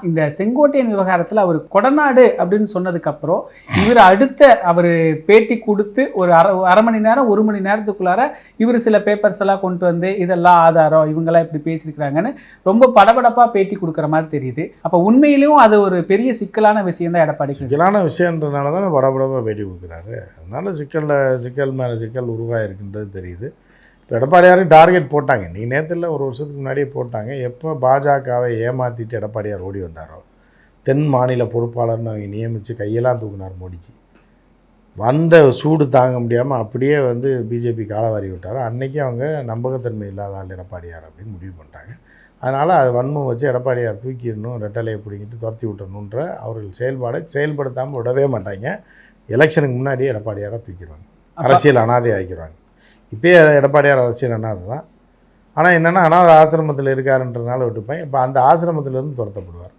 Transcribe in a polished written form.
இந்த செங்கோட்டையன் விவகாரத்தில் அவர் கொடநாடு அப்படின்னு சொன்னதுக்கப்புறம் இவர் அடுத்த அவர் பேட்டி கொடுத்து ஒரு அரை மணி நேரம் 1 மணி நேரத்துக்குள்ளார இவர் சில பேப்பர்ஸ் எல்லாம் கொண்டு வந்து இதெல்லாம் ஆதாரம் இவங்கெல்லாம் இப்படி பேசியிருக்கிறாங்கன்னு ரொம்ப படபடப்பாக பேட்டி கொடுக்குற மாதிரி தெரியுது. அப்போ உண்மையிலும் அது ஒரு பெரிய சிக்கலான விஷயம் தான் எடப்பாடி. சிக்கலான விஷயன்றதுனால தான் படபடப்பாக பேட்டி கொடுக்குறாரு. அதனால சிக்கல் மேலே சிக்கல் உருவாயிருக்குன்றது தெரியுது. இப்போ எடப்பாடியாருக்கு டார்கெட் போட்டாங்க. நீ நேரத்தில் 1 வருஷத்துக்கு முன்னாடியே போட்டாங்க. எப்போ பாஜகவை ஏமாற்றிட்டு எடப்பாடியார் ஓடி வந்தாரோ, தென் மாநில பொறுப்பாளர்னு அவங்க நியமித்து கையெல்லாம் தூக்குனார் மோடிஜி. வந்த சூடு தாங்க முடியாமல் அப்படியே பிஜேபி காலவாரி விட்டார். அன்றைக்கி அவங்க நம்பகத்தன்மை இல்லாத ஆள் எடப்பாடியார் அப்படின்னு முடிவு பண்ணிட்டாங்க. அதனால் அது வன்மம் வச்சு எடப்பாடியார் தூக்கிடணும், ரெட்டலையை பிடிங்கிட்டு துரத்தி விட்டணுன்ற அவர்கள் செயல்பாடை செயல்படுத்தாமல் விடவே மாட்டாங்க. எலெக்ஷனுக்கு முன்னாடியே எடப்பாடியாரை தூக்கிடுவாங்க, அரசியல் அனாதை ஆக்கிடுவாங்க. இப்போயே எடப்பாடியார் அரசியல் அனாதை தான். ஆனால் என்னென்னா அனாதை ஆசிரமத்தில் இருக்காருன்றதுனால விட்டுப்பேன். இப்போ அந்த ஆசிரமத்திலேருந்து துரத்தப்படுவார்.